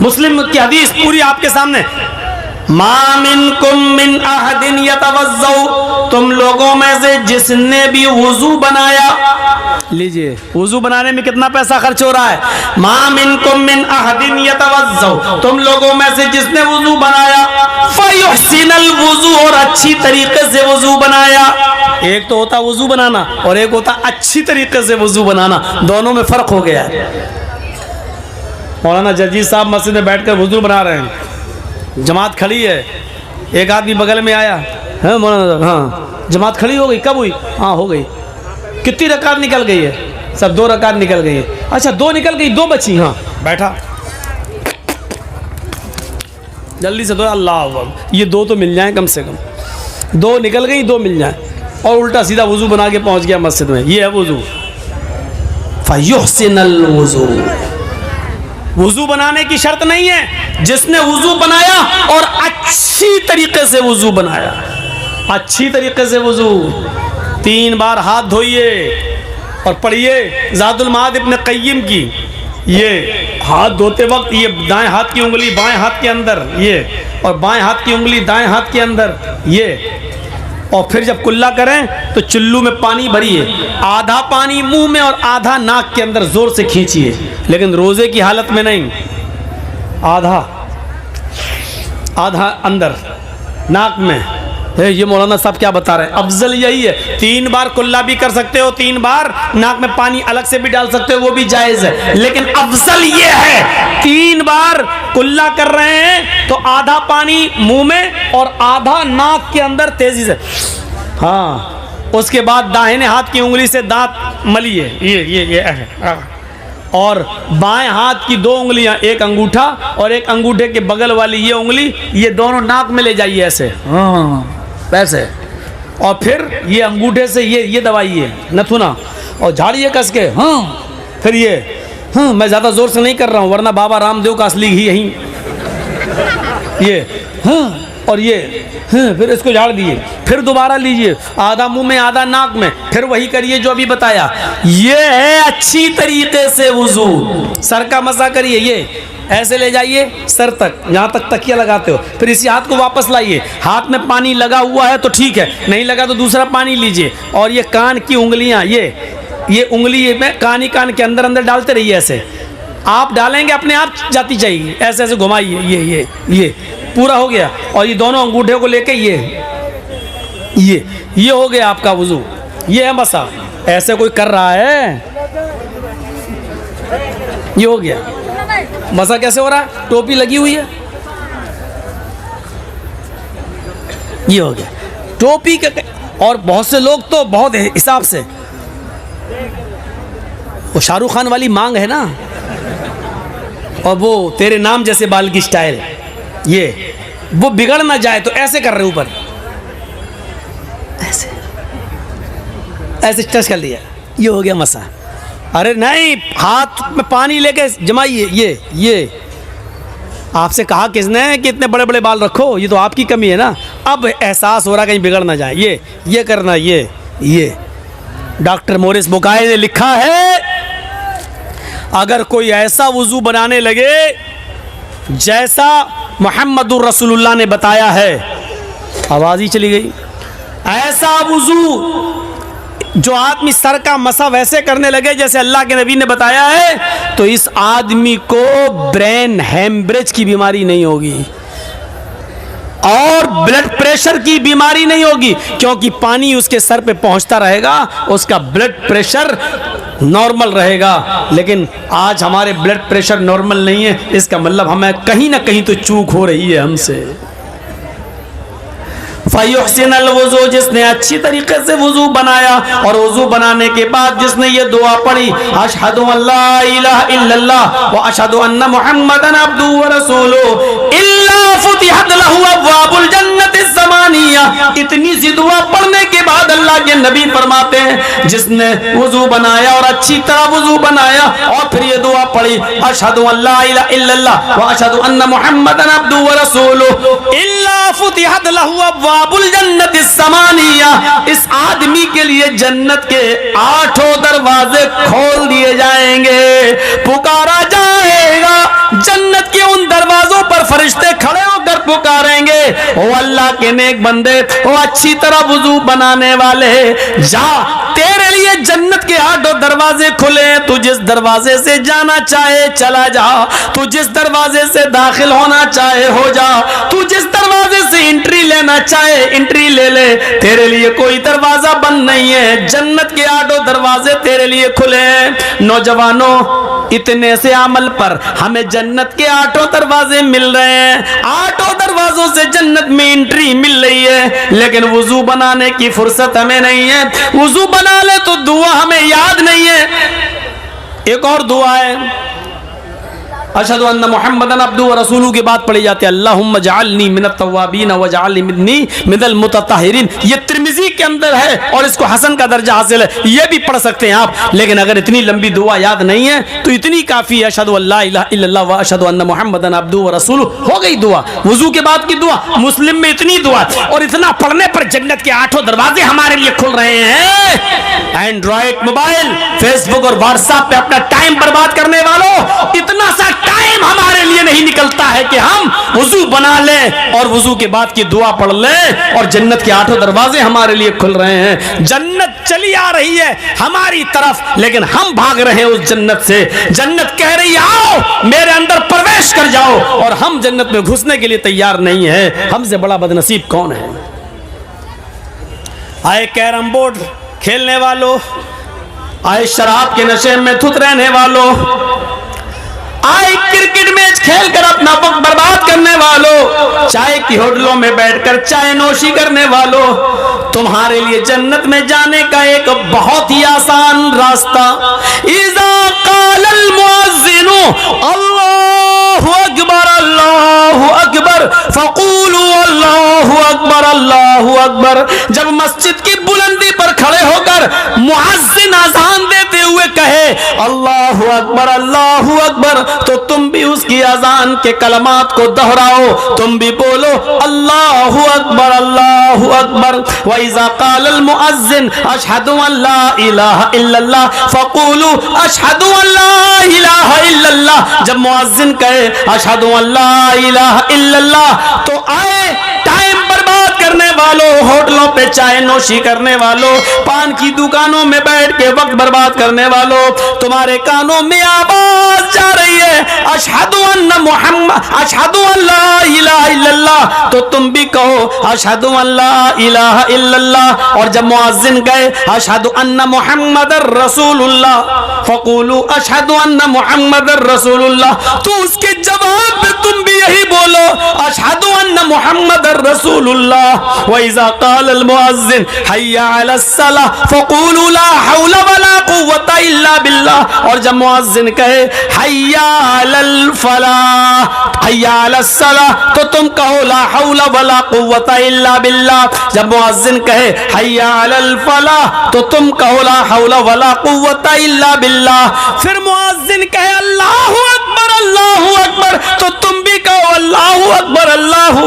मुस्लिम की हदीस पूरी आपके सामने। मा मिनकुम मिन अहदिन यतवज़्ज़उ, तुम लोगों में से जिसने भी वुजू बनाया, लीजिए वुजू बनाने में कितना पैसा खर्च हो रहा है। मा मिनकुम मिन अहदिन यतवज़्ज़उ, तुम लोगों में से जिसने वुजू बनाया, फयुहसिनल वुजू, और अच्छी तरीके से वुजू बनाया। एक तो होता वुजू बनाना और एक होता अच्छी तरीके से वुजू बनाना, दोनों में फर्क हो गया है। मौलाना जजीज साहब मस्जिद में बैठकर वुजू बना रहे हैं, जमात खड़ी है, एक आदमी बगल में आया, है मौलाना, हाँ जमात खड़ी हो गई, कब हुई, हाँ हो गई, कितनी रकात निकल गई है, सब 2 रकात निकल गई है, अच्छा 2 निकल गई, 2 बची, हाँ बैठा, जल्दी से दो, अल्लाह अकबर, ये 2 तो मिल जाए कम से कम, 2 निकल गई, 2 मिल जाए, और उल्टा सीधा वुजू बना के पहुंच गया मस्जिद में। ये है वुजू। फयुहसिनल वुजू, वुजू बनाने की शर्त नहीं है, जिसने वुजू बनाया और अच्छी तरीके से वुजू बनाया, अच्छी तरीके से वुजू, 3 बार हाथ धोइए और पढ़िए ज़ादुल माद इब्न क़य्यिम की, ये हाथ धोते वक्त ये दाएं हाथ की उंगली बाएं हाथ के अंदर, ये और बाएं हाथ की उंगली दाएं हाथ के अंदर, ये, और फिर जब कुल्ला करें तो चुल्लू में पानी भरिए, आधा पानी मुंह में और आधा नाक के अंदर जोर से खींचिए, लेकिन रोजे की हालत में नहीं, आधा आधा अंदर नाक में। ये मौलाना साहब क्या बता रहे हैं, अफजल यही है। 3 बार कुल्ला भी कर सकते हो, 3 बार नाक में पानी अलग से भी डाल सकते हो, वो भी जायज़ है, लेकिन अफजल ये है 3 बार कुल्ला कर रहे हैं तो आधा पानी मुंह में और आधा नाक के अंदर तेजी से, हाँ, उसके बाद दाहिने हाथ की उंगली से दांत मलिए, ये और बाएं हाथ की 2 उंगलियां, एक अंगूठा और एक अंगूठे के बगल वाली ये उंगली, ये दोनों नाक में ले जाइए ऐसे, हाँ वैसे, और फिर ये अंगूठे से ये दबाइए नथुना और झाड़िए कस के, हाँ, फिर ये, हाँ मैं ज़्यादा ज़ोर से नहीं कर रहा हूँ वरना बाबा रामदेव का असली घी यहीं, ये, हाँ, और ये, हाँ, फिर इसको झाड़ दिए, फिर दोबारा लीजिए, आधा मुंह में आधा नाक में, फिर वही करिए जो अभी बताया। ये है अच्छी तरीके से वुजू। सर का मसा करिए, ये ऐसे ले जाइए सर तक, जहाँ तक तकिया लगाते हो, फिर इसी हाथ को वापस लाइए, हाथ में पानी लगा हुआ है तो ठीक है, नहीं लगा तो दूसरा पानी लीजिए, और ये कान की उंगलियाँ, ये उंगली में कान के अंदर अंदर डालते रहिए, ऐसे आप डालेंगे अपने आप जाती चाहिए, ऐसे ऐसे घुमाइए, ये पूरा हो गया, और ये दोनों अंगूठे को लेके ये हो गया आपका वुजू। ये है मसा, ऐसे कोई कर रहा है, ये हो गया मसा। कैसे हो रहा है, टोपी लगी हुई है, ये हो गया टोपी के, और बहुत से लोग तो बहुत हिसाब से, वो शाहरुख खान वाली मांग है ना, और वो तेरे नाम जैसे बाल की स्टाइल, ये वो बिगड़ ना जाए तो ऐसे कर रहे ऊपर, ऐसे टच कर लिया, ये हो गया मसा। अरे नहीं, हाथ में पानी लेके जमाइए, ये आपसे कहा किसने कि इतने बड़े बड़े बाल रखो, ये तो आपकी कमी है ना। अब एहसास हो रहा कहीं बिगड़ ना जाए, ये करना, ये डॉक्टर मोरिस बुकाय ने लिखा है, अगर कोई ऐसा वुजू बनाने लगे जैसा मुहम्मदुर रसूलुल्लाह ने बताया है, आवाज़ ही चली गई, ऐसा वुजू जो आदमी सर का मसा वैसे करने लगे जैसे अल्लाह के नबी ने बताया है, तो इस आदमी को ब्रेन हेमरेज की बीमारी नहीं होगी और ब्लड प्रेशर की बीमारी नहीं होगी, क्योंकि पानी उसके सर पे पहुंचता रहेगा, उसका ब्लड प्रेशर नॉर्मल रहेगा। लेकिन आज हमारे ब्लड प्रेशर नॉर्मल नहीं है, इसका मतलब हमें कहीं ना कहीं तो चूक हो रही है हमसे। फयुहसिनल वुजू, जिसने अच्छी तरीके से वुजू बनाया और वुजू बनाने के बाद जिसने ये दुआ पढ़ी, अशहदु अल्ला इलाहा इल्लल्लाह व अशहदु अन्ना मुहम्मदन अब्दुहु व रसूलुहु इल्ला फुतिहत लहु अब्वाबुल जन्नति ज़मानिया। इतनी सी दुआ पढ़ने के बाद अल्लाह के नबी फरमाते हैं, जिसने वुजू बनाया और अच्छी तरह वुजू बनाया और फिर ये दुआ पढ़ी, अशहदु अल्ला इलाहा इल्लल्लाह व अशहदु अन्ना मुहम्मदन अब्दुहु व रसूलुहु इल्ला फुतिहत लहु अब्वाबुल जन्नति ज़मानिया। इस आदमी के लिए जन्नत के 8 दरवाजे खोल दिए जाएंगे, पुकारा जाएगा, जन्नत के उन ओ अल्लाह के नेक बंदे, ओ अच्छी तरह वुजू बनाने वाले, जा तेरे लिए जन्नत के 8 दरवाजे खुले, तू जिस दरवाजे से जाना चाहे चला जा, तू जिस दरवाजे से दाखिल होना चाहे हो जा, तू जिस दरवाजे से एंट्री लेना चाहे एंट्री ले ले, तेरे लिए कोई दरवाजा बंद नहीं है, जन्नत के 8 दरवाजे तेरे लिए खुले हैं। नौजवानों, इतने से अमल पर हमें जन्नत के 8 दरवाजे मिल रहे हैं, 8 दरवाजों से जन्नत में एंट्री मिल रही है, लेकिन वुजू बनाने की फुर्सत हमें नहीं है। वुजू बना ले तो दुआ हमें याद नहीं है। एक और दुआ है, अशहदु अन्ना मुहम्मदन अब्दुहु व रसूलुहु के बाद पढ़ी जाती है अल्लाहुम्मा जअलनी मिनत तव्वाबीन व जअलनी मिनल मुतत्तहिरीन। ये तिर्मिजी के अंदर है और इसको हसन का दर्जा हासिल है, ये भी पढ़ सकते हैं आप। लेकिन अगर इतनी लंबी दुआ याद नहीं है तो इतनी काफी है, अशहदु अल्ला इलाहा इल्लल्लाह व अशहदु अन्ना मुहम्मदन अब्दुहु व रसूलुहु, हो गई दुआ। वुजू के बाद की दुआ, मुस्लिम में इतनी दुआ, और इतना पढ़ने पर जन्नत के 8 दरवाजे हमारे लिए खुल रहे हैं। एंड्रॉइड मोबाइल, फेसबुक और व्हाट्सएप पे अपना टाइम बर्बाद करने वालों, इतना सा टाइम हमारे लिए नहीं निकलता है कि हम वुजू बना लें और वुजू के बाद की दुआ पढ़ लें और जन्नत के 8 दरवाजे हमारे लिए खुल रहे हैं। जन्नत चली आ रही है हमारी तरफ, लेकिन हम भाग रहे हैं उस जन्नत से। जन्नत कह रही है आओ मेरे अंदर प्रवेश कर जाओ, और हम जन्नत में घुसने के लिए तैयार नहीं है। हमसे बड़ा बदनसीब कौन है? आए कैरम बोर्ड खेलने वालों, आए शराब के नशे में धुत रहने वालों, आए क्रिकेट मैच खेलकर अपना वक्त बर्बाद करने वालों, चाय की होटलों में बैठकर चाय नोशी करने वालों, तुम्हारे लिए जन्नत में जाने का एक बहुत ही आसान रास्ता, इज़ा क़ालल मुअज़्ज़िनु अल्लाहु अकबर फ़क़ूलू अल्लाहु अकबर। जब मस्जिद की बुलंदी पर खड़े होकर मुअज़्ज़िन अज़ान देते हुए कहे अल्लाहु अकबर, तो तुम भी उसकी अज़ान के कलमात को दोहराओ, तुम भी बोलो अल्लाहु अकबर। व इज़ा क़ालल मुअज़्ज़िन अशहदु अल्ला इलाहा इल्लल्लाह फ़क़ूलू अशहदु अल्ला इलाहा इल्लल्लाह। जब मुअज़्ज़िन कहे अशहदु अल्ला इलाहा इल्लल्लाह, तो आए टाइम बर्बाद करने वालों, होटलों पे चाय नोशी करने वालों, पान की दुकानों में बैठ के वक्त बर्बाद करने वालों, तुम्हारे कानों में आवाज जा रही है अशहदु अन्ना मुहम्मद अशहदु अल्ला इलाहा इल्लल्लाह, तो तुम भी कहो अशहदु अल्ला इलाहा इल्लल्लाह। और जब मुअज़्ज़िन गए अशहदु अन्ना मुहम्मदर रसूलुल्लाह फ़क़ूलू अशहदु अन्ना मुहम्मदर रसूलुल्लाह, तो उसके जवाब में तुम भी यही बोलो अशहदु अन्ना मुहम्मदर रसूलुल्लाह। व इज़ा क़ालल मुअज़्ज़िन हय्या अलस सलाह फ़क़ूलू ला हौला वला कुव्वता इल्ला बिल्लाह। और जब मुअज़्ज़िन कहे हय्या अलल फलाह हय्या अलस सलाह, तो तुम कहो ला हौला वला कुव्वता इल्ला बिल्लाह। जब मुअज़्ज़िन कहे हय्या अलल फलाह, तो तुम कहो ला हौला वला कुव्वता इल्ला बिल्लाह। फिर मुअज़्ज़िन कहे अल्लाहु अकबर, तो तुम भी कहो अल्लाहु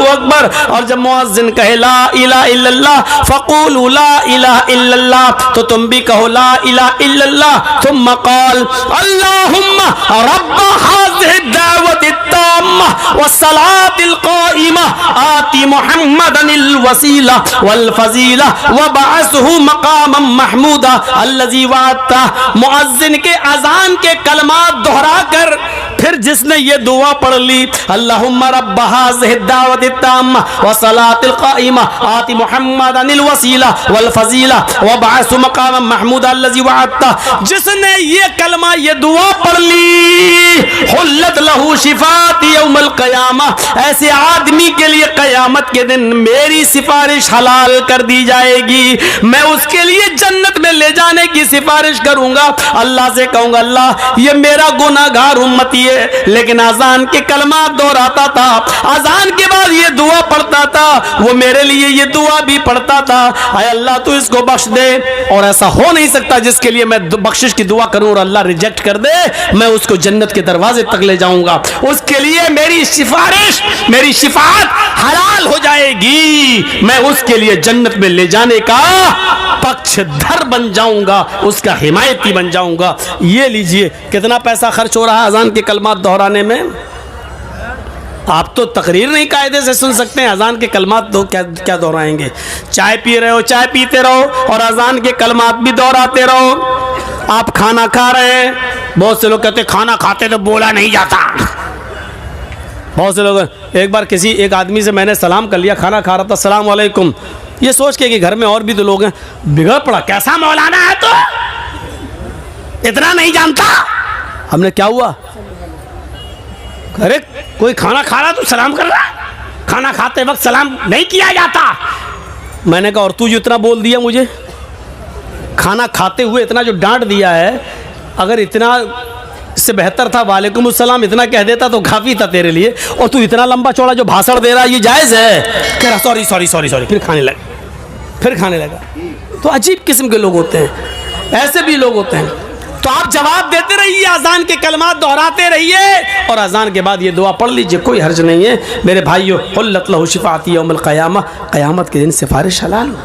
अकबर। और जब मुअज़्ज़िन कहे ला इलाहा इल्लल्लाह फ़क़ूलू ला इलाहा इल्लल्लाह, तो तुम भी कहो ला इलाहा इल्लल्लाह। तुम्मा क़ाल अल्लाहुम्मा रब्ब हाज़िहि दावति ताम्मा व सलातिल क़ाइमा आति मुहम्मदनिल वसीला वल फ़ज़ीला व बअसहु मक़ामम महमूदा अल्लज़ी वअदता। मुअज़्ज़िन के अज़ान के कलमात दोहरा कर फिर जिसने ये दुआ पढ़ ली अल्लाहुम्मा रब्ब हाज़िहि दावति ताम्मा व सलातिल क़ाइमा आति मुहम्मदनिल वसीला वल फ़ज़ीला व बअसहु मक़ामम महमूदा अल्लज़ी वअदता, जिसने ये कलमा ये दुआ पढ़ ली हुल्लत लहू शिफ़ाती यौमल क़यामा, ऐसे आदमी के लिए क़यामत के दिन मेरी सिफारिश हलाल कर दी जाएगी। मैं उसके लिए जन्नत में ले जाने की सिफारिश करूंगा। अल्लाह से कहूंगा अल्लाह ये मेरा गुनाहगार उम्मती है, लेकिन अजान के कलमा दोहराता था, अजान के बाद ये दुआ पढ़ता था, वो मेरे लिए ये दुआ भी पढ़ता था। आय अल्लाह तू इसको बख्श दे। और ऐसा हो नहीं सकता जिसके लिए मैं बख्शिश की दुआ करूं और अल्लाह रिजेक्ट कर दे, मैं उसको जन्नत के दरवाजे तक ले जाऊंगा। उसके लिए मेरी सिफारिश मेरी शिफाअत हलाल हो जाएगी, मैं उसके लिए जन्नत में ले जाने का पक्षधर बन जाऊंगा, उसका हिमायती बन जाऊंगा। ये लीजिए कितना पैसा खर्च हो रहा है अजान के कलमात दोहराने में। आप तो तकरीर नहीं कायदे से सुन सकते हैं, अजान के कलमात दो क्या क्या दोहराएंगे। चाय पी रहे हो, चाय पीते रहो और अजान के कलमात भी दोहराते रहो। आप खाना खा रहे हैं, बहुत से लोग कहते हैं खाना खाते तो बोला नहीं जाता। बहुत से लोग, एक बार किसी एक आदमी से मैंने सलाम कर लिया, खाना खा रहा था, सलाम वालेकुम, ये सोच के कि घर में और भी तो लोग हैं, बिगड़ पड़ा, कैसा मौलाना है तो इतना नहीं जानता। हमने क्या हुआ, अरे कोई खाना खा रहा तो सलाम कर रहा, खाना खाते वक्त सलाम नहीं किया जाता। मैंने कहा और तू जो इतना बोल दिया मुझे, खाना खाते हुए इतना जो डांट दिया है, अगर इतना इससे बेहतर था वालेकुम अस्सलाम इतना कह देता तो काफ़ी था तेरे लिए, और तू इतना लंबा चौड़ा जो भाषण दे रहा है ये जायज़ है? कह रहा सॉरी सॉरी सॉरी सॉरी, फिर खाने लगा। तो अजीब किस्म के लोग होते हैं, ऐसे भी लोग होते हैं। तो आप जवाब देते रहिए, अजान के कलमात दोहराते रहिए और अजान के बाद ये दुआ पढ़ लीजिए, कोई हर्ज नहीं है मेरे भाइयों। हुल्लत लहू शिफाअती यौमल क़यामह, क़यामत के दिन सिफारिश हलाल।